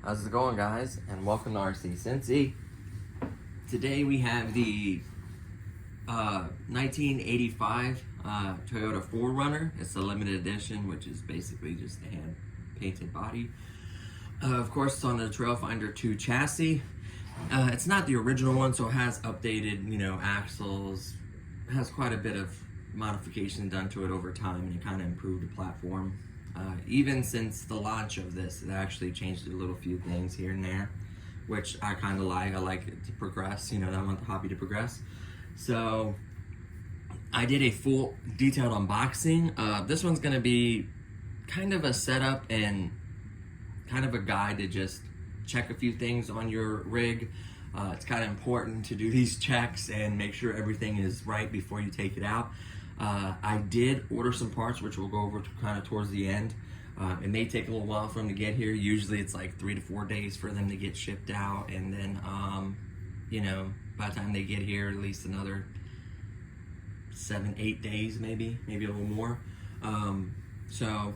How's it going, guys? And welcome to RC Cincy. Today we have the 1985 Toyota 4runner. It's a limited edition, which is basically just a hand painted body. Of course, it's on the Trailfinder 2 chassis. It's not the original one, so it has updated, axles. It has quite a bit of modification done to it over time, and it kind of improved the platform. Even since the launch of this, it actually changed a little few things here and there, which I kind of like. I like it to progress, I want the hobby to progress. So I did a full detailed unboxing. This one's gonna be kind of a setup and kind of a guide to just check a few things on your rig. It's kind of important to do these checks and make sure everything is right before you take it out. I did order some parts, which we'll go over kind of towards the end. It may take a little while for them to get here. Usually it's like 3 to 4 days for them to get shipped out. And then, by the time they get here, at least another 7-8 days, maybe a little more. So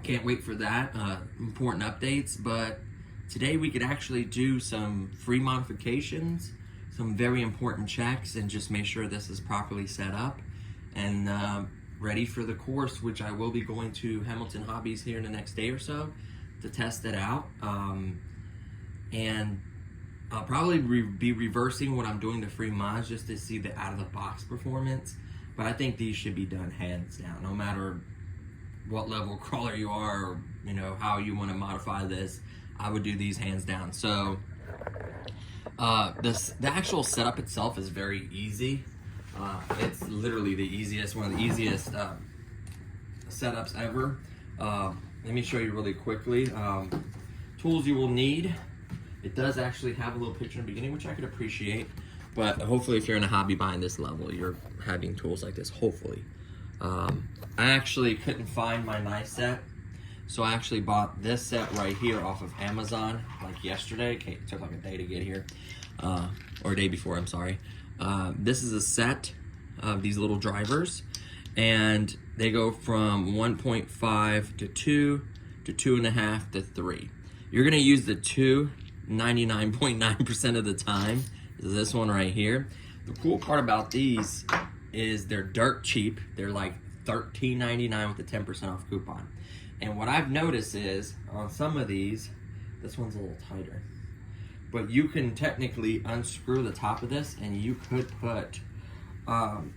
can't wait for that. Important updates, but today we could actually do some free modifications, some very important checks, and just make sure this is properly set up and ready for the course, which I will be going to Hamilton Hobbies here in the next day or so to test it out. And I'll probably be reversing what I'm doing to free mods just to see the out-of-the-box performance. But I think these should be done hands down, no matter what level crawler you are, or how you want to modify this. I would do these hands down. So the actual setup itself is very easy. It's literally the easiest, one of the easiest setups ever. Let me show you really quickly. Tools you will need. It does actually have a little picture in the beginning, which I could appreciate. But hopefully if you're in a hobby buying this level, you're having tools like this, hopefully. I actually couldn't find my knife set. So I actually bought this set right here off of Amazon like yesterday. Okay, it took like a day to get here, or a day before, I'm sorry. This is a set of these little drivers, and they go from 1.5 to 2 to 2.5 to 3. You're gonna use the 2 99.9% of the time. This one right here. The cool part about these is they're dirt cheap. They're like $13.99 with a 10% off coupon. And what I've noticed is on some of these, this one's a little tighter, but you can technically unscrew the top of this and you could put, man,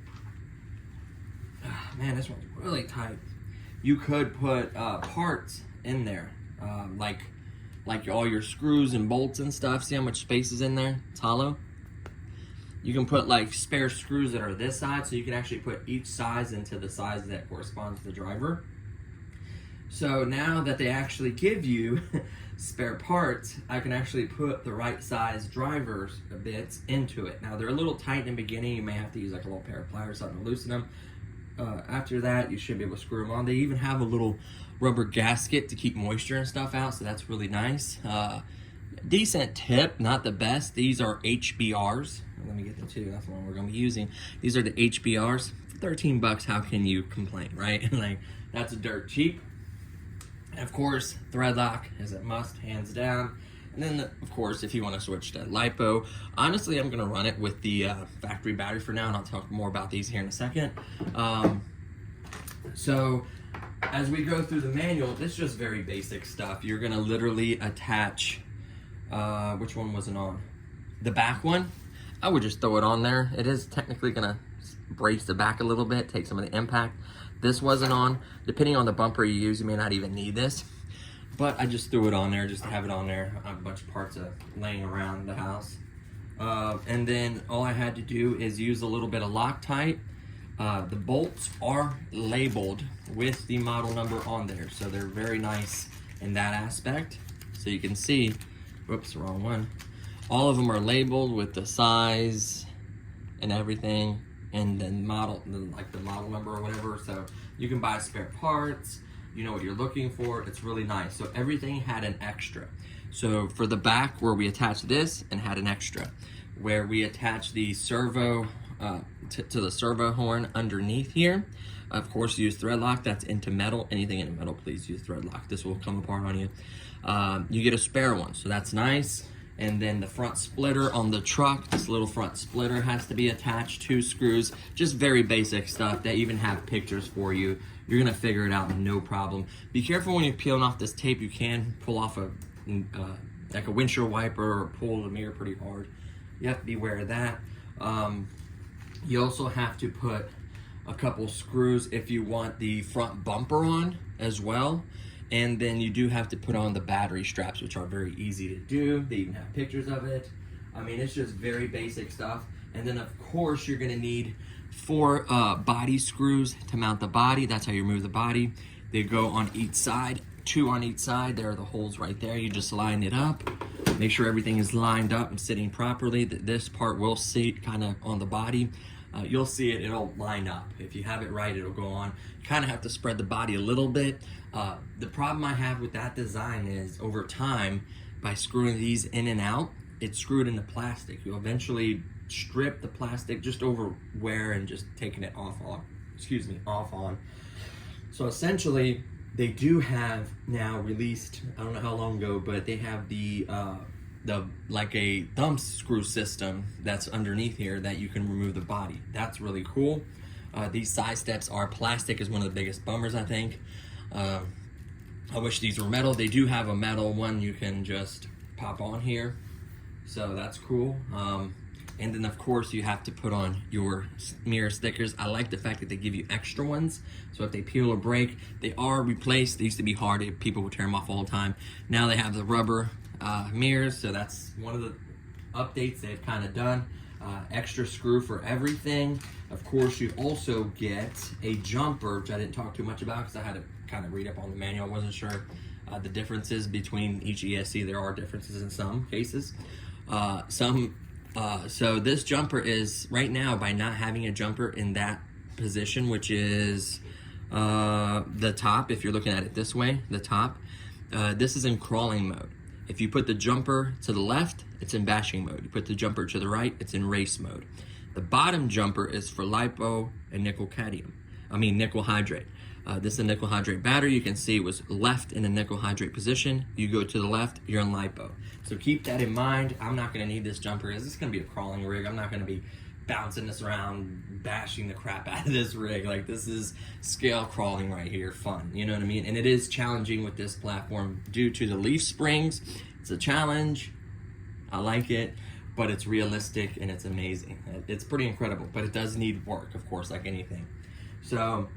this one's really tight. You could put parts in there, like all your screws and bolts and stuff. See how much space is in there? It's hollow. You can put like spare screws that are this size, so you can actually put each size into the size that corresponds to the driver. So now that they actually give you spare parts, I can actually put the right size drivers bits into it. Now they're a little tight in the beginning. You may have to use like a little pair of pliers or something to loosen them. After that, you should be able to screw them on. They even have a little rubber gasket to keep moisture and stuff out, so that's really nice. Decent tip, not the best. These are HBRs. Let me get the two. That's the one we're going to be using. These are the HBRs. For 13 bucks, how can you complain, right? Like, that's dirt cheap. And of course, thread lock is a must, hands down. And then, of course, if you want to switch to LiPo, honestly, I'm going to run it with the factory battery for now, and I'll talk more about these here in a second. So, as we go through the manual, it's just very basic stuff. You're going to literally attach, which one wasn't on? The back one. I would just throw it on there. It is technically going to brace the back a little bit, take some of the impact. This wasn't on. Depending on the bumper you use, you may not even need this. But I just threw it on there just to have it on there. I have a bunch of parts laying around the house. And then all I had to do is use a little bit of Loctite. The bolts are labeled with the model number on there, so they're very nice in that aspect. So you can see, whoops, wrong one. All of them are labeled with the size and everything, and then like the model number or whatever. So you can buy spare parts. You know what you're looking for. It's really nice. So everything had an extra. So for the back where we attached this, and had an extra where we attach the servo to the servo horn underneath here. Of course, use thread lock. That's into metal. Anything into metal, please use thread lock. This will come apart on you. You get a spare one, so that's nice. And then the front splitter on the truck, this little front splitter has to be attached, 2 screws, just very basic stuff. They even have pictures for you. You're gonna figure it out, no problem. Be careful when you're peeling off this tape. You can pull off like a windshield wiper or pull the mirror pretty hard. You have to be aware of that. You also have to put a couple screws if you want the front bumper on as well. And then you do have to put on the battery straps, which are very easy to do. They even have pictures of it. I mean, it's just very basic stuff. And then of course, you're gonna need 4 body screws to mount the body. That's how you remove the body. They go on each side, 2 on each side. There are the holes right there. You just line it up. Make sure everything is lined up and sitting properly. This part will sit kind of on the body. You'll see it, it'll line up. If you have it right, it'll go on. You kind of have to spread the body a little bit. The problem I have with that design is over time, by screwing these in and out, it's screwed into plastic. You'll eventually strip the plastic just over wear and just taking it off on. So essentially, they do have now released, I don't know how long ago, but they have the like a thumb screw system that's underneath here that you can remove the body. That's really cool. These side steps are plastic, is one of the biggest bummers, I think. I wish these were metal. They do have a metal one you can just pop on here, so that's cool. And then of course you have to put on your mirror stickers. I like the fact that they give you extra ones, so if they peel or break, they are replaced. They used to be hard, people would tear them off all the time. Now they have the rubber mirrors, so that's one of the updates they've kind of done. Extra screw for everything. Of course, you also get a jumper, which I didn't talk too much about because I had to kind of read up on the manual. I wasn't sure the differences between each ESC. There are differences in some cases. So this jumper is, right now, by not having a jumper in that position, which is the top, if you're looking at it this way, the top, this is in crawling mode. If you put the jumper to the left, it's in bashing mode. You put the jumper to the right, it's in race mode. The bottom jumper is for lipo and nickel hydrate. This is a nickel hydrate battery. You can see it was left in a nickel hydrate position. You go to the left, you're in lipo. So keep that in mind. I'm not gonna need this jumper. This is gonna be a crawling rig. I'm not gonna be bouncing this around, bashing the crap out of this rig. Like, this is scale crawling right here, fun, you know what I mean? And it is challenging with this platform due to the leaf springs. It's a challenge, I like it, but it's realistic and it's amazing. It's pretty incredible, but it does need work, of course, like anything. So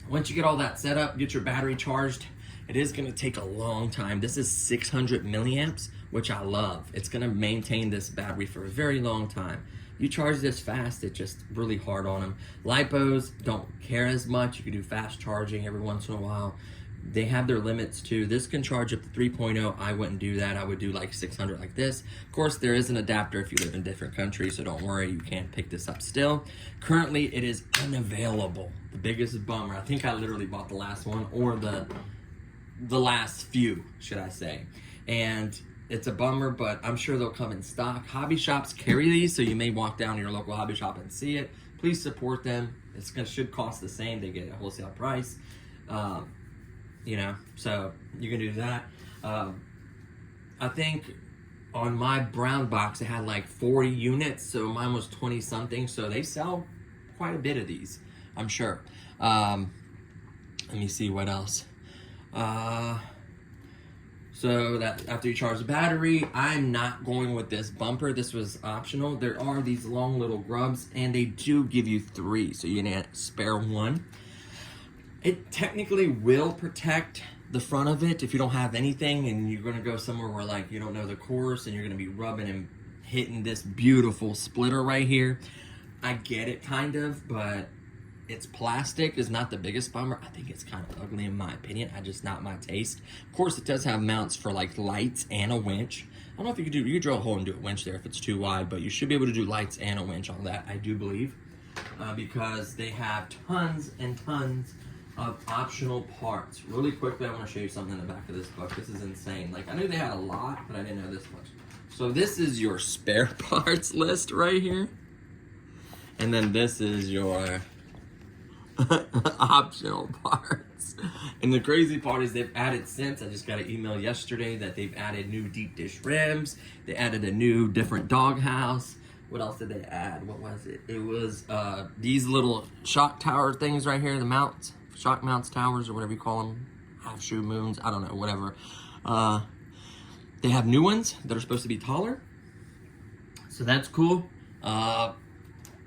once you get all that set up, get your battery charged, it is gonna take a long time. This is 600 milliamps, which I love. It's gonna maintain this battery for a very long time. You charge this fast, it's just really hard on them. Lipos don't care as much. You can do fast charging every once in a while. They have their limits too. This can charge up to 3.0. I wouldn't do that. I would do like 600 like this. Of course, there is an adapter if you live in different countries, so don't worry, you can't pick this up still. Currently, it is unavailable. The biggest bummer. I think I literally bought the last one, or the last few, should I say. And it's a bummer, but I'm sure they'll come in stock. Hobby shops carry these, so you may walk down to your local hobby shop and see it. Please support them. Should cost the same. They get a wholesale price. You know, so you can do that. I think on my brown box, it had like 40 units, so mine was 20 something. So they sell quite a bit of these, I'm sure. Let me see what else. So that after you charge the battery, I'm not going with this bumper. This was optional. There are these long little grubs, and they do give you 3, so you need to spare 1. It technically will protect the front of it if you don't have anything and you're gonna go somewhere where like you don't know the course and you're gonna be rubbing and hitting this beautiful splitter right here. I get it kind of, but it's plastic is not the biggest bummer. I think it's kind of ugly in my opinion. Just not my taste. Of course, it does have mounts for like lights and a winch. I don't know if you could drill a hole and do a winch there if it's too wide, but you should be able to do lights and a winch on that, I do believe, because they have tons and tons of optional parts. Really quickly, I want to show you something in the back of this book. This is insane. Like, I knew they had a lot, but I didn't know this much. So this is your spare parts list right here. And then this is your optional parts. And the crazy part is they've added since. I just got an email yesterday that they've added new deep dish rims. They added a new different doghouse. What else did they add? What was it? It was these little shock tower things right here, the mounts, shock mounts towers or whatever you call them, half shoe moons, I don't know, whatever. They have new ones that are supposed to be taller, so that's cool.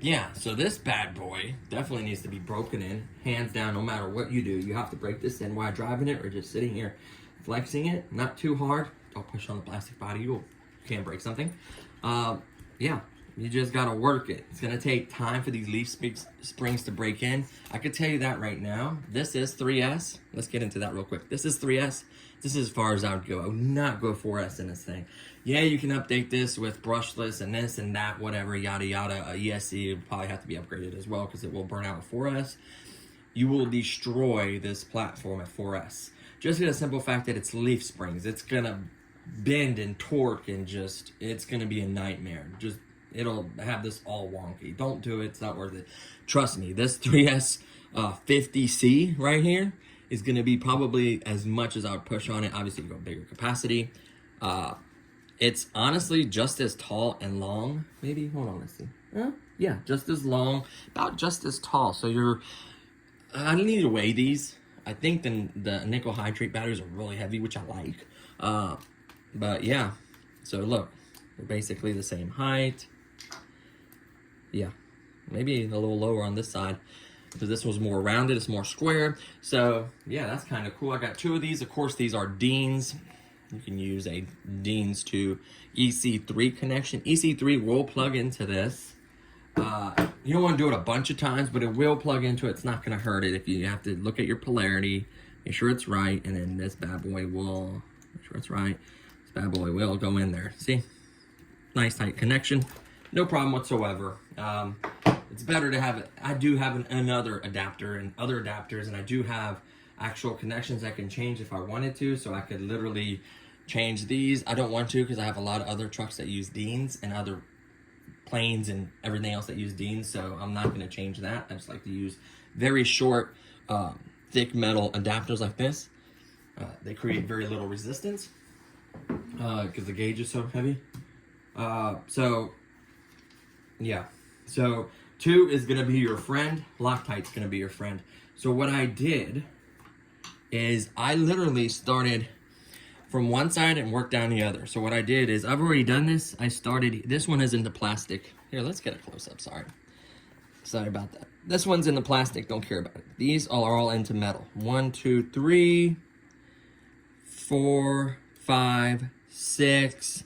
Yeah, so this bad boy definitely needs to be broken in, hands down. No matter what you do, you have to break this in while driving it or just sitting here flexing it. Not too hard. Don't push on the plastic body, you can break something. Yeah, you just gotta work it. It's gonna take time for these leaf springs to break in. I could tell you that right now. This is 3S. Let's get into that real quick. This is 3S. This is as far as I would go. I would not go 4S in this thing. Yeah, you can update this with brushless and this and that, whatever, yada yada. ESC would probably have to be upgraded as well because it will burn out 4S. You will destroy this platform at 4S. Just for the simple fact that it's leaf springs. It's gonna bend and torque and just, it's gonna be a nightmare. Just, it'll have this all wonky. Don't do it, it's not worth it. Trust me, this 3S 50C right here is gonna be probably as much as I would push on it. Obviously, you go bigger capacity. It's honestly just as tall and long. Maybe, hold on, let's see. Yeah, just as long, about just as tall. So I don't need to weigh these. I think the nickel hydrate batteries are really heavy, which I like. But yeah, so look, they're basically the same height. Yeah, maybe a little lower on this side because this was more rounded, it's more square. So yeah, that's kind of cool. I got two of these. Of course, these are Dean's. You can use a Dean's to EC3 connection. EC3 will plug into this. You don't want to do it a bunch of times, but it will plug into it. It's not going to hurt it if you have to look at your polarity, make sure it's right, and then this bad boy will, make sure it's right, this bad boy will go in there. See? Nice tight connection. No problem whatsoever. It's better to have it. I do have another adapter and other adapters, and I do have actual connections I can change if I wanted to, so I could literally change these. I don't want to because I have a lot of other trucks that use Dean's and other planes and everything else that use Dean's, so I'm not going to change that. I just like to use very short, thick metal adapters like this. They create very little resistance because the gauge is so heavy. So, yeah. So, 2 is going to be your friend. Loctite's going to be your friend. So what I did is I literally started from one side and worked down the other. So what I did is, I've already done this. I started, this one is in the plastic. Here, let's get a close-up, sorry about that. This one's in the plastic, don't care about it. These are all into metal. 1, 2, 3, 4, 5, 6.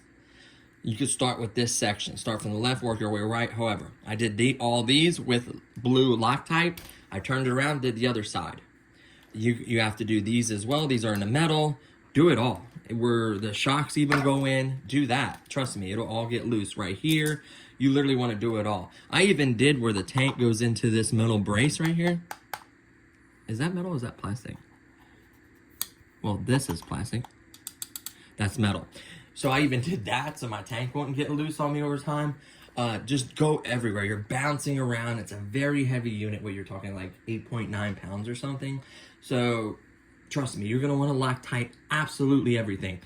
You could start with this section. Start from the left, work your way right. However, I did all these with blue Loctite. I turned it around, did the other side. You have to do these as well. These are in the metal. Do it all. Where the shocks even go in, do that. Trust me, it'll all get loose right here. You literally want to do it all. I even did where the tank goes into this metal brace right here. Is that metal or is that plastic? Well, this is plastic. That's metal. So I even did that so my tank won't get loose on me over time. Just go everywhere. You're bouncing around. It's a very heavy unit where you're talking like 8.9 pounds or something. So trust me, you're going to want to Loctite absolutely everything.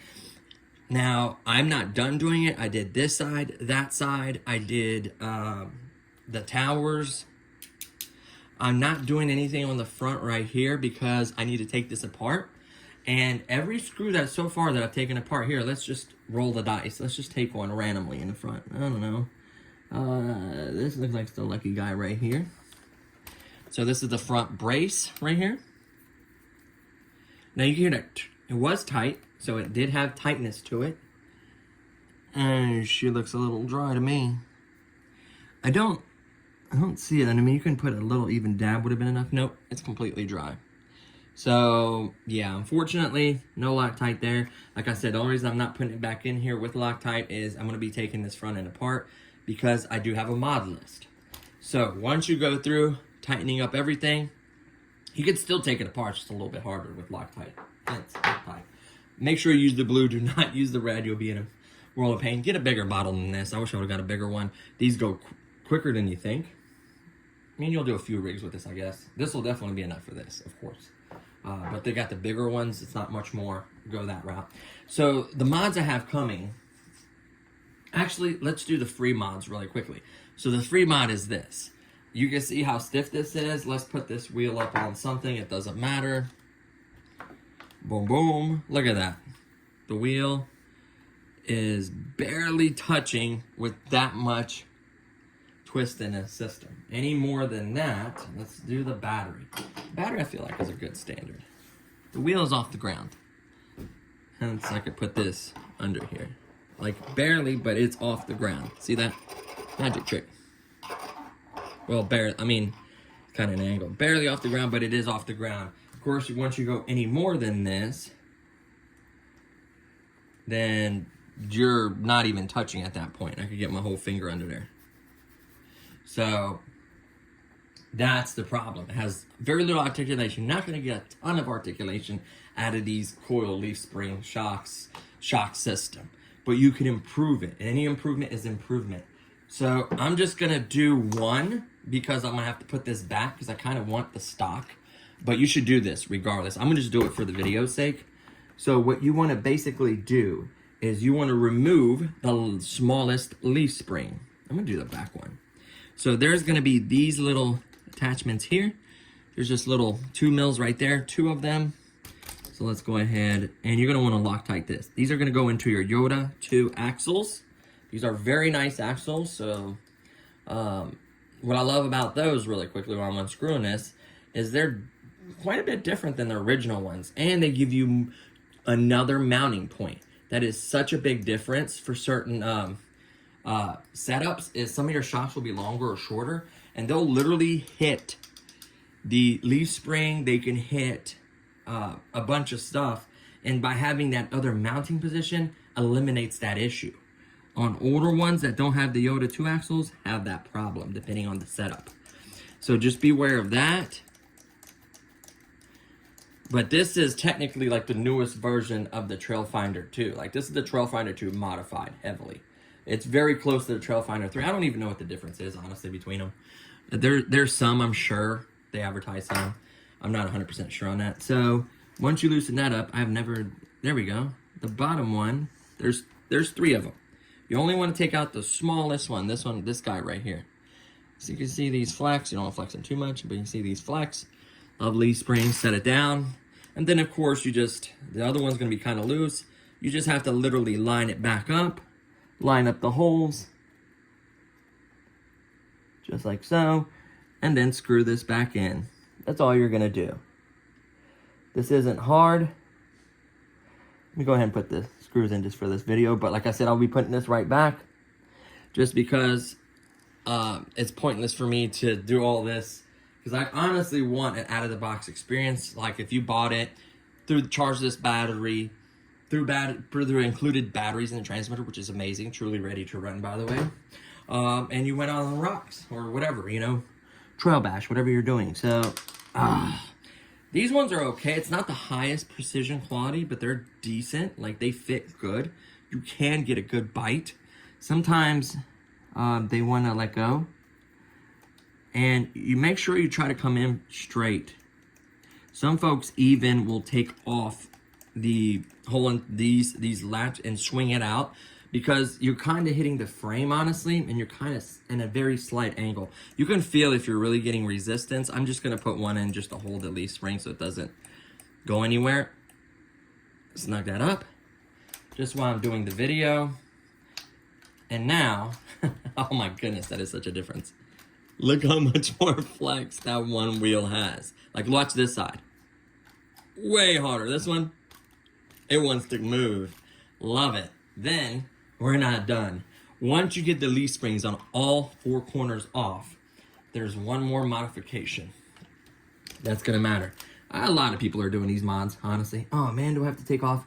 Now, I'm not done doing it. I did this side, that side. I did the towers. I'm not doing anything on the front right here because I need to take this apart. And every screw that so far that I've taken apart here, let's just roll the dice. Let's just take one randomly in the front. I don't know. This looks like the lucky guy right here. So this is the front brace right here. Now you can hear that it was tight, so it did have tightness to it. And she looks a little dry to me. I don't see it. I mean, you can put a little even dab would have been enough. Nope, it's completely dry. So, yeah, unfortunately, no Loctite there. Like I said, the only reason I'm not putting it back in here with Loctite is I'm going to be taking this front end apart because I do have a mod list. So, once you go through tightening up everything, you can still take it apart, just a little bit harder with Loctite. That's tight. Make sure you use the blue. Do not use the red. You'll be in a world of pain. Get a bigger bottle than this. I wish I would have got a bigger one. These go quicker than you think. I mean, you'll do a few rigs with this, I guess. This will definitely be enough for this, of course. But they got the bigger ones. It's not much more. Go that route. So the mods I have coming. Actually, let's do the free mods really quickly. So the free mod is this. You can see how stiff this is. Let's put this wheel up on something. It doesn't matter. Boom, boom. Look at that. The wheel is barely touching with that much twist in a system. Any more than that, let's do the battery. Battery, I feel like, is a good standard. The wheel is off the ground. Hence, I could put this under here. Like, barely, but it's off the ground. See that? Magic trick. Well, barely, I mean, kind of an angle. Barely off the ground, but it is off the ground. Of course, once you go any more than this, then you're not even touching at that point. I could get my whole finger under there. So that's the problem. It has very little articulation. You're not going to get a ton of articulation out of these coil leaf spring shock system, but you can improve it. Any improvement is improvement. So I'm just going to do one because I'm going to have to put this back because I kind of want the stock, but you should do this regardless. I'm going to just do it for the video's sake. So what you want to basically do is you want to remove the smallest leaf spring. I'm going to do the back one. So there's going to be these little attachments here. There's just little 2 mils right there, 2 of them. So let's go ahead, and you're going to want to Loctite this. These are going to go into your Yoda 2 axles. These are very nice axles. So what I love about those really quickly while I'm unscrewing this is they're quite a bit different than the original ones. And they give you another mounting point. That is such a big difference for certain setups. Is some of your shocks will be longer or shorter, and they'll literally hit the leaf spring. They can hit a bunch of stuff, and by having that other mounting position eliminates that issue. On older ones that don't have the Yoda 2 axles have that problem depending on the setup. So just be aware of that. But this is technically like the newest version of the Trailfinder 2. Like this is the Trailfinder 2 modified heavily. It's very close to the Trailfinder 3. I don't even know what the difference is, honestly, between them. There's some, I'm sure. They advertise some. I'm not 100% sure on that. So once you loosen that up, there we go. The bottom one, there's 3 of them. You only want to take out the smallest one. This guy right here. So you can see these flex. You don't want to flex them too much, but you can see these flex. Lovely springs, set it down. And then, of course, the other one's going to be kind of loose. You just have to literally line it back up. Line up the holes. Just like so. And then screw this back in. That's all you're going to do. This isn't hard. Let me go ahead and put the screws in just for this video. But like I said, I'll be putting this right back. Just because it's pointless for me to do all this. Because I honestly want an out-of-the-box experience. Like if you bought it, charge this battery, through included batteries in the transmitter, which is amazing, truly ready to run, by the way. And you went on the rocks or whatever, trail bash, whatever you're doing. So these ones are okay. It's not the highest precision quality, but they're decent. Like they fit good. You can get a good bite. Sometimes they want to let go. And you make sure you try to come in straight. Some folks even will take off the hole in these latch and swing it out because you're kind of hitting the frame, honestly, and you're kind of in a very slight angle. You can feel if you're really getting resistance. I'm just going to put one in just to hold the leaf spring so it doesn't go anywhere. Snug that up just while I'm doing the video. And now, oh my goodness, that is such a difference. Look how much more flex that one wheel has. Like, watch this side. Way harder. This one, it wants to move. Love it. Then, we're not done. Once you get the leaf springs on all 4 corners off, there's one more modification that's gonna matter. A lot of people are doing these mods, honestly. Oh man, do I have to take off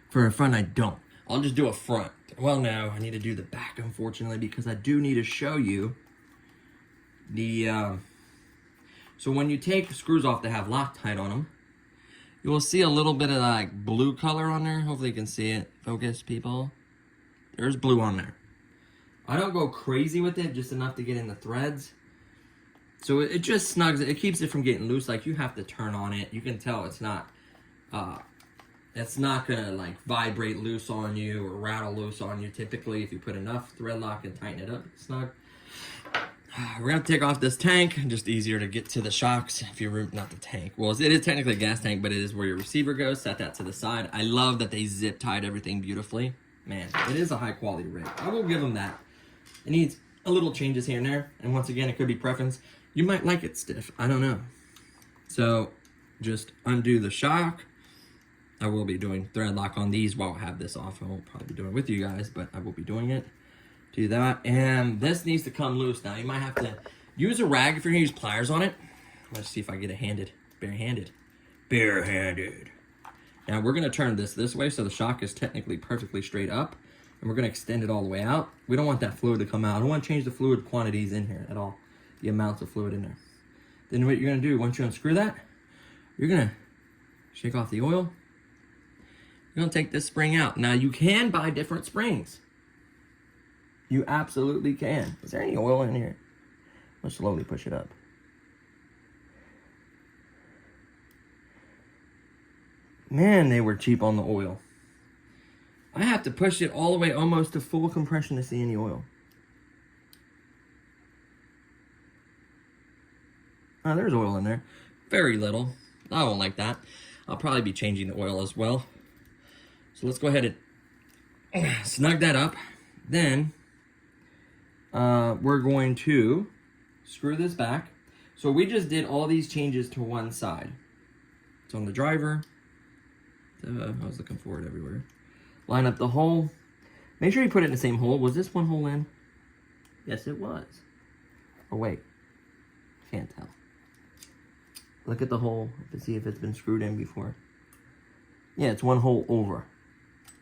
for a front? I don't. I'll just do a front. Well, no, I need to do the back, unfortunately, because I do need to show you the, so when you take screws off that have Loctite on them, you will see a little bit of like blue color on there. Hopefully you can see it. Focus, people. There's blue on there. I don't go crazy with it, just enough to get in the threads. So it just snugs it. It keeps it from getting loose. Like, you have to turn on it. You can tell it's not gonna like vibrate loose on you or rattle loose on you. Typically, if you put enough thread lock and tighten it up, it's snug. We're gonna take off this tank. Just easier to get to the shocks if you're not the tank. Well, it is technically a gas tank, but it is where your receiver goes. Set that to the side. I love that they zip tied everything beautifully. Man, it is a high quality rig. I will give them that. It needs a little changes here and there, and once again, it could be preference. You might like it stiff. I don't know. So just undo the shock. I will be doing thread lock on these while I have this off. I won't probably be doing it with you guys, but I will be doing it. Do that, and this needs to come loose now. You might have to use a rag if you're gonna use pliers on it. Let's see if I get it barehanded. Now we're gonna turn this way so the shock is technically perfectly straight up, and we're gonna extend it all the way out. We don't want that fluid to come out. I don't want to change the fluid quantities in here at all, the amounts of fluid in there. Then what you're gonna do, once you unscrew that, you're gonna shake off the oil. You're gonna take this spring out. Now you can buy different springs. You absolutely can. Is there any oil in here? Let's slowly push it up. Man, they were cheap on the oil. I have to push it all the way almost to full compression to see any oil. Oh, there's oil in there. Very little. I won't like that. I'll probably be changing the oil as well. So let's go ahead and snug that up. Then we're going to screw this back. So we just did all these changes to one side. It's on the driver. I was looking for it everywhere. Line up the hole. Make sure you put it in the same hole. Was this one hole in? Yes, it was. Oh, wait. Can't tell. Look at the hole to see if it's been screwed in before. Yeah, it's one hole over.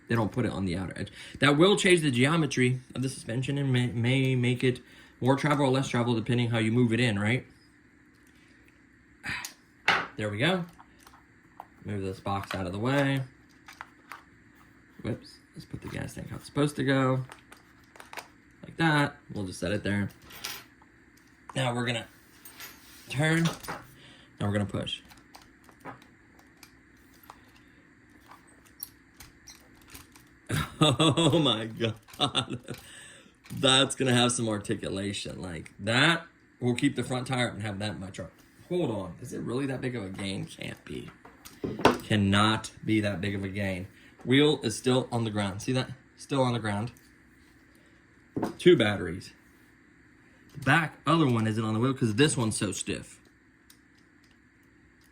They don't put it on the outer edge. That will change the geometry of the suspension and may make it more travel or less travel depending how you move it in, right? There we go. Move this box out of the way. Whoops. Let's put the gas tank how it's supposed to go. Like that. We'll just set it there. Now we're going to turn. Now we're going to push. Oh my God. That's going to have some articulation. Like that will keep the front tire up and have that much. Hold on. Is it really that big of a gain? Can't be. Cannot be that big of a gain. Wheel is still on the ground. See that? Still on the ground. 2 batteries. The back other one isn't on the wheel because this one's so stiff.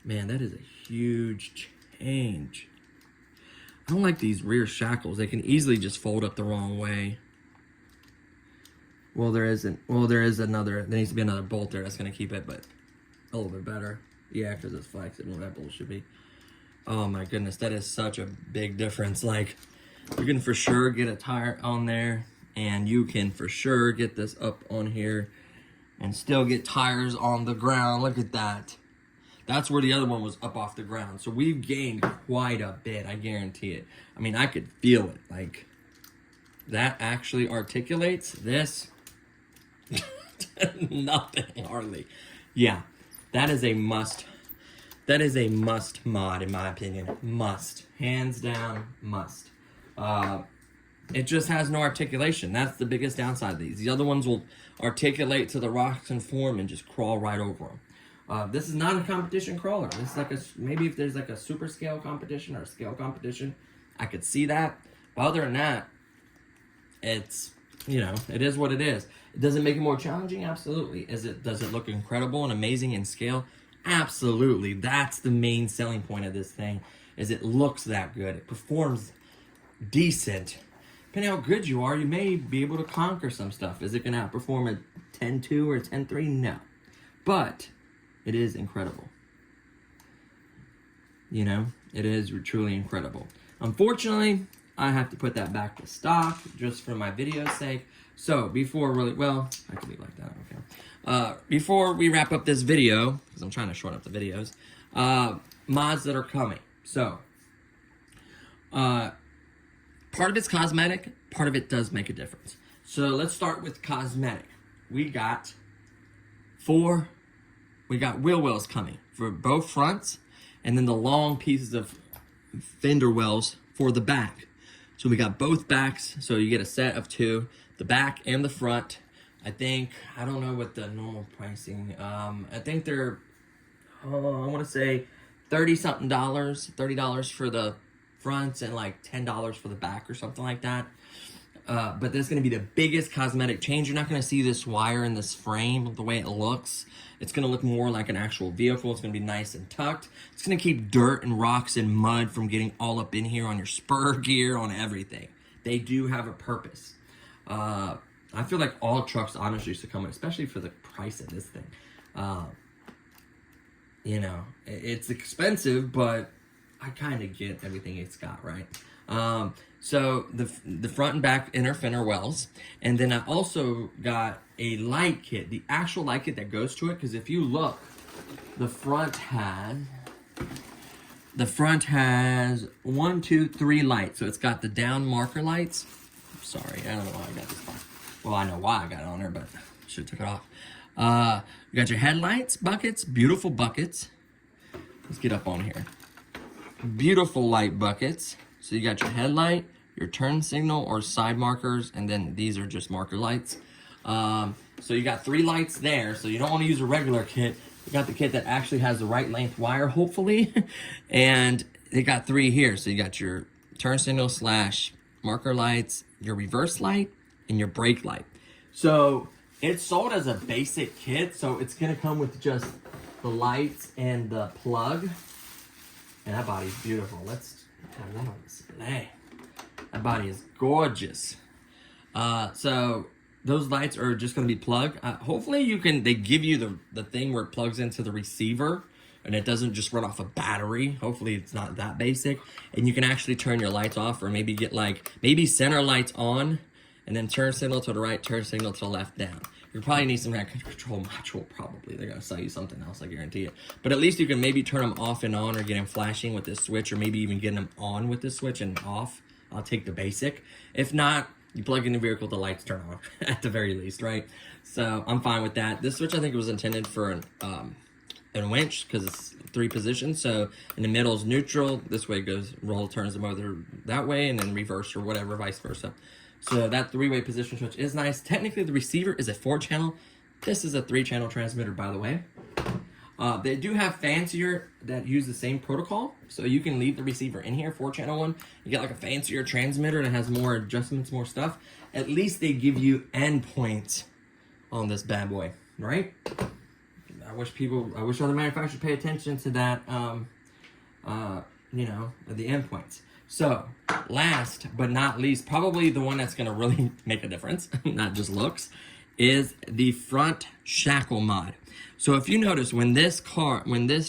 Man, that is a huge change. I don't like these rear shackles. They can easily just fold up the wrong way. Well, there isn't. Well, there is another. There needs to be another bolt there that's going to keep it, but a little bit better. Yeah, because it's flexible. That bolt should be. Oh my goodness, that is such a big difference. Like, you can for sure get a tire on there, and you can for sure get this up on here and still get tires on the ground. Look at that. That's where the other one was up off the ground. So we've gained quite a bit, I guarantee it. I mean, I could feel it. Like, that actually articulates this. Nothing, hardly. Yeah, that is a must. That is a must mod, in my opinion. Must. Hands down, must. It just has no articulation. That's the biggest downside of these. The other ones will articulate to the rocks and form and just crawl right over them. This is not a competition crawler. This is like a, maybe if there's like a super scale competition or a scale competition, I could see that. But other than that, it's, you know, it is what it is. It doesn't make it more challenging? Absolutely. Does it look incredible and amazing in scale? Absolutely. That's the main selling point of this thing, is it looks that good. It performs decent. depending how good you are, you may be able to conquer some stuff. Is it going to outperform a 10.2 or a 10.3? No. But it is incredible. You know, it is truly incredible. Unfortunately, I have to put that back to stock just for my video's sake. So before I could leave like that, okay. Before we wrap up this video, because I'm trying to shorten up the videos, mods that are coming. So, part of it's cosmetic, part of it does make a difference. So let's start with cosmetic. We got wheel wells coming for both fronts, and then the long pieces of fender wells for the back. So we got both backs, so you get a set of two, the back and the front. I don't know what the normal pricing, I think they're, I want to say $30-something, $30 for the fronts and like $10 for the back or something like that. But this is going to be the biggest cosmetic change. You're not going to see this wire in this frame, the way it looks. It's going to look more like an actual vehicle. It's going to be nice and tucked. It's going to keep dirt and rocks and mud from getting all up in here on your spur gear, on everything. They do have a purpose. I feel like all trucks honestly should come in, especially for the price of this thing. You know, it's expensive, but I kind of get everything it's got, right? So the front and back inner fender wells, and then I also got a light kit, the actual light kit that goes to it. Because if you look, the front has 1, 2, 3 lights. So it's got the down marker lights. Sorry, I don't know why I got this on. Well, I know why I got it on there, but I should have took it off. You got your headlights, buckets, beautiful buckets. Let's get up on here. Beautiful light buckets. So you got your headlight, your turn signal or side markers, and then these are just marker lights. So you got 3 lights there, so you don't want to use a regular kit. You got the kit that actually has the right length wire, hopefully. And they got 3 here. So you got your turn signal / marker lights, your reverse light, and your brake light. So it's sold as a basic kit, so it's gonna come with just the lights and the plug. And that body's beautiful. Let's have that on display. That body is gorgeous. So those lights are just gonna be plugged. Hopefully they give you the thing where it plugs into the receiver and it doesn't just run off a battery. Hopefully it's not that basic. And you can actually turn your lights off, or maybe get maybe center lights on and then turn signal to the right, turn signal to the left down. You probably need some kind of control module, probably. They're gonna sell you something else, I guarantee it. But at least you can maybe turn them off and on, or get them flashing with this switch, or maybe even getting them on with this switch and off. I'll take the basic. If not, you plug in the vehicle, the lights turn on at the very least, right? So I'm fine with that. This switch I think was intended for an winch, because it's 3 positions. So in the middle is neutral. This way it goes, turns the motor that way, and then reverse or whatever, vice versa. So that 3-way position switch is nice. Technically, the receiver is a 4-channel. This is a 3-channel transmitter, by the way. They do have fancier that use the same protocol. So you can leave the receiver in here, 4-channel one. You get like a fancier transmitter that has more adjustments, more stuff. At least they give you endpoints on this bad boy, right? I wish other manufacturers pay attention to that, you know, the endpoints. So, last but not least, probably the one that's going to really make a difference, not just looks, is the front shackle mod. So if you notice, when this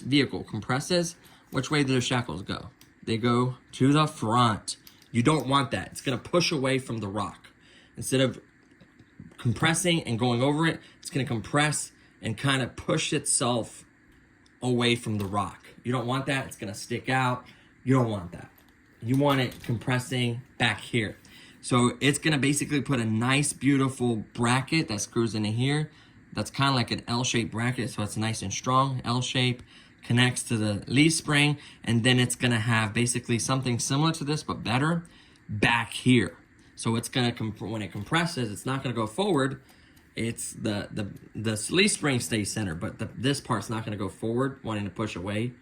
vehicle compresses, which way do the shackles go? They go to the front. You don't want that. It's going to push away from the rock. Instead of compressing and going over it, it's going to compress and kind of push itself away from the rock. You don't want that. It's going to stick out. You don't want that. You want it compressing back here. So it's gonna basically put a nice, beautiful bracket that screws into here. That's kind of like an L-shaped bracket, so it's nice and strong. L-shape, connects to the leaf spring, and then it's gonna have basically something similar to this, but better, back here. So it's gonna, when it compresses, it's not gonna go forward. It's the leaf spring stays center, but this part's not gonna go forward, wanting to push away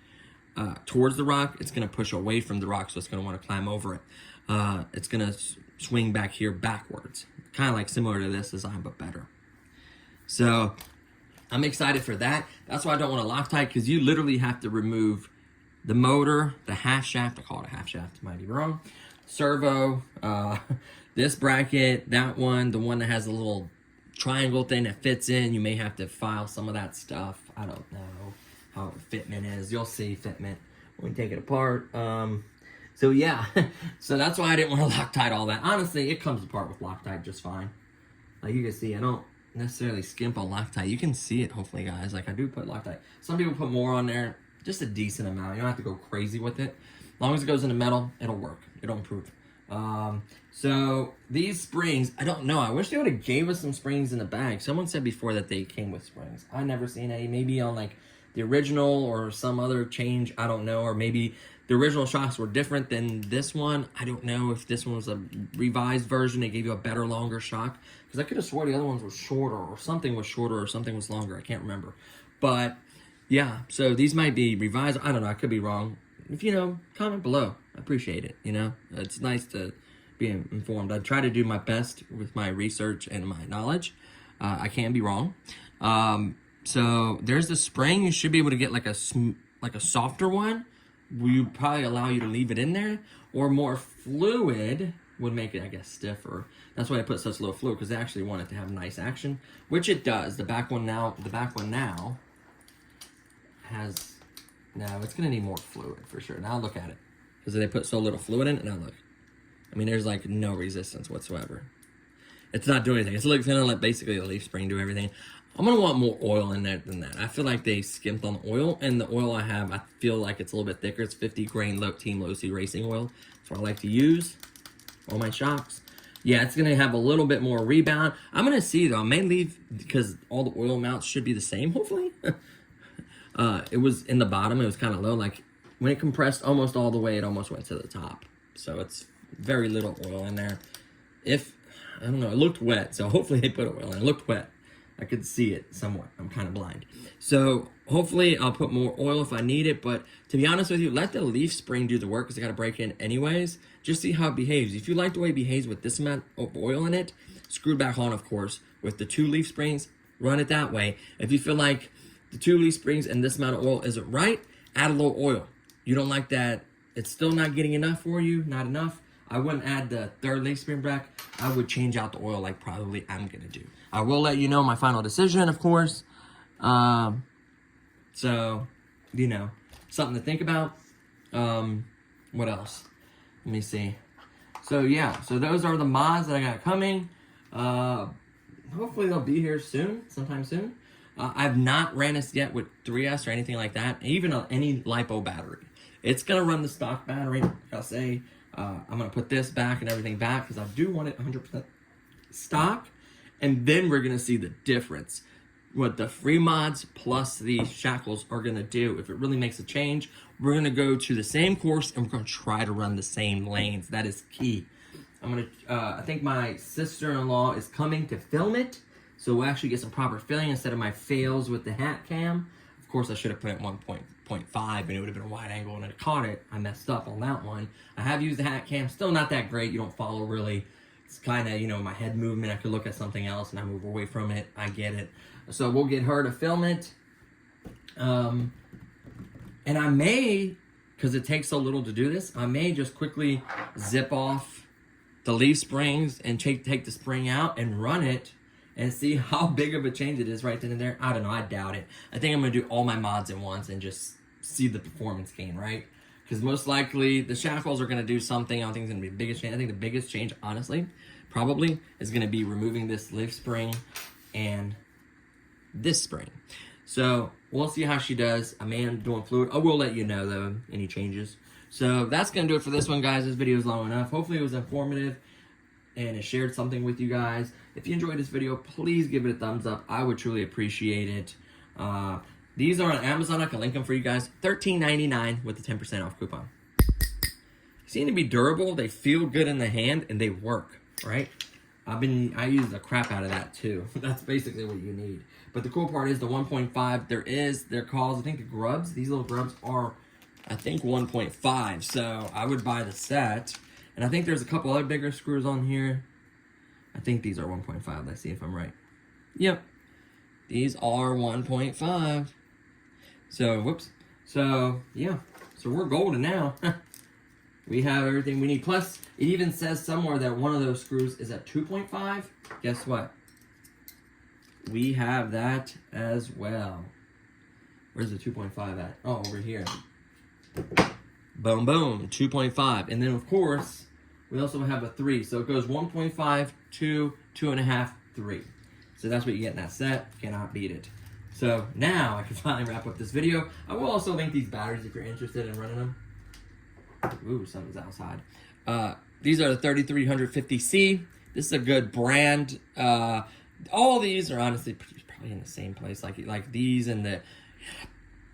towards the rock. It's going to push away from the rock, so it's going to want to climb over it. It's going to swing back here backwards, kind of like similar to this design, but better. So I'm excited for that. That's why I don't want to Loctite, because you literally have to remove the motor, the half shaft, I call it a half shaft, might be wrong, servo, This bracket, that one, the one that has a little triangle thing that fits in, you may have to file some of that stuff. I don't know how fitment is. You'll see fitment when we take it apart. So yeah, so that's why I didn't want to Loctite all that. Honestly, it comes apart with Loctite just fine. Like you can see, I don't necessarily skimp on Loctite. You can see it, hopefully, guys. Like I do put Loctite. Some people put more on there, just a decent amount. You don't have to go crazy with it. As long as it goes in the metal, it'll work. It'll improve. So these springs, I don't know. I wish they would have gave us some springs in the bag. Someone said before that they came with springs. I never seen any. Maybe on like the original or some other change. I don't know. Or maybe the original shocks were different than this one. I don't know if this one was a revised version. They gave you a better, longer shock. Because I could have swore the other ones were shorter, or something was shorter, or something was longer. I can't remember. But yeah, so these might be revised. I don't know. I could be wrong. If you know, comment below. I appreciate it. You know, it's nice to be informed. I try to do my best with my research and my knowledge. I can be wrong. So there's the spring. You should be able to get like a softer one. Will probably allow you to leave it in there, or more fluid would make it, I guess, stiffer. That's why I put such low fluid, because they actually want it to have nice action, which it does. The back one now has. Now it's gonna need more fluid for sure. Now look at it, because they put so little fluid in it. Now look, I mean, there's like no resistance whatsoever. It's not doing anything. It's like gonna let basically the leaf spring do everything. I'm gonna want more oil in there than that. I feel like they skimped on oil, and the oil I have, I feel like it's a little bit thicker. It's 50 grain Team Low C Racing oil. That's what I like to use on my shocks. Yeah, it's gonna have a little bit more rebound. I'm gonna see though. I may leave because all the oil amounts should be the same, hopefully. It was in the bottom. It was kind of low. Like when it compressed almost all the way, it almost went to the top. So it's very little oil in there. I don't know, it looked wet. So hopefully they put oil in. It looked wet. I could see it somewhat. I'm kind of blind. So hopefully I'll put more oil if I need it. But to be honest with you, let the leaf spring do the work, because I got to break in anyways. Just see how it behaves. If you like the way it behaves with this amount of oil in it, screw back on, of course, with the 2 leaf springs. Run it that way. If you feel like the 2 leaf springs and this amount of oil isn't right, add a little oil. You don't like that, it's still not getting enough for you, not enough, I wouldn't add the 3rd leaf spring back. I would change out the oil like probably I'm going to do. I will let you know my final decision, of course. So, you know, something to think about. What else? Let me see. So, yeah. So, those are the mods that I got coming. Hopefully, they'll be here soon, sometime soon. I've not ran this yet with 3S or anything like that. Even any LiPo battery. It's going to run the stock battery. Like I'll say, I'm going to put this back and everything back, because I do want it 100% stock. And then we're going to see the difference. What the free mods plus the shackles are going to do. If it really makes a change, we're going to go to the same course and we're going to try to run the same lanes. That is key. I think my sister-in-law is coming to film it. So we'll actually get some proper filling instead of my fails with the hat cam. Of course, I should have put it at 1.5 and it would have been a wide angle and I caught it. I messed up on that one. I have used the hat cam. Still not that great. You don't follow really. It's kind of, you know, my head movement. I could look at something else and I move away from it. I get it. So we'll get her to film it. And I may, because it takes so little to do this, I may just quickly zip off the leaf springs and take the spring out and run it and see how big of a change it is right then and there. I don't know. I doubt it. I think I'm going to do all my mods at once and just see the performance gain, right? Because most likely the shackles are going to do something. I don't think it's going to be the biggest change. I think the biggest change, honestly, probably is going to be removing this leaf spring and this spring. So we'll see how she does. I may end doing fluid. I will let you know, though, any changes. So that's going to do it for this one, guys. This video is long enough. Hopefully it was informative and it shared something with you guys. If you enjoyed this video, please give it a thumbs up. I would truly appreciate it. These are on Amazon. I can link them for you guys. $13.99 with the 10% off coupon. Seem to be durable. They feel good in the hand and they work, right? I use the crap out of that too. That's basically what you need. But the cool part is the 1.5. They're called, I think the grubs. These little grubs are, I think, 1.5. So I would buy the set. And I think there's a couple other bigger screws on here. I think these are 1.5. Let's see if I'm right. Yep. These are 1.5. So, whoops. So, yeah. So we're golden now. We have everything we need. Plus, it even says somewhere that one of those screws is at 2.5. Guess what? We have that as well. Where's the 2.5 at? Oh, over here. Boom, boom, 2.5. And then, of course, we also have a 3. So it goes 1.5, 2, 2.5, 3. So that's what you get in that set. Cannot beat it. So now I can finally wrap up this video. I will also link these batteries if you're interested in running them. Ooh, something's outside. These are the 3350C. This is a good brand. All these are honestly probably in the same place. Like these and the,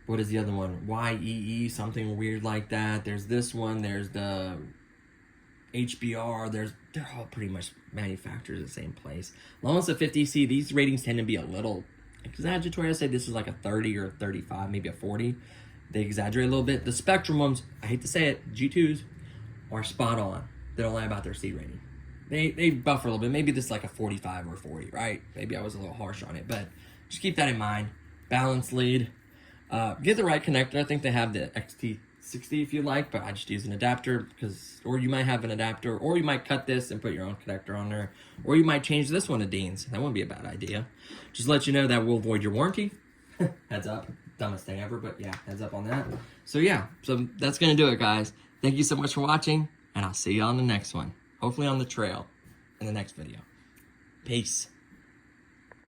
what is the other one? YEE, something weird like that. There's this one. There's the HBR. They're all pretty much manufactured at the same place. As long as it's a 50C, these ratings tend to be a little exaggeratory. I say this is like a 30 or 35, maybe a 40. They exaggerate a little bit. The Spectrum ones, I hate to say it, G2s are spot on. They don't lie about their C rating. They buffer a little bit. Maybe this is like a 45 or 40, right? Maybe I was a little harsh on it, but just keep that in mind. Balance lead. Get the right connector. I think they have the XT60 if you like, but I just use an adapter or you might have an adapter, or you might cut this and put your own connector on there, or you might change this one to Dean's. That wouldn't be a bad idea. Just let you know that will void your warranty. Heads up. Dumbest thing ever, but yeah, heads up on that. So yeah, so that's gonna do it, guys. Thank you so much for watching, and I'll see you on the next one. Hopefully on the trail in the next video. Peace.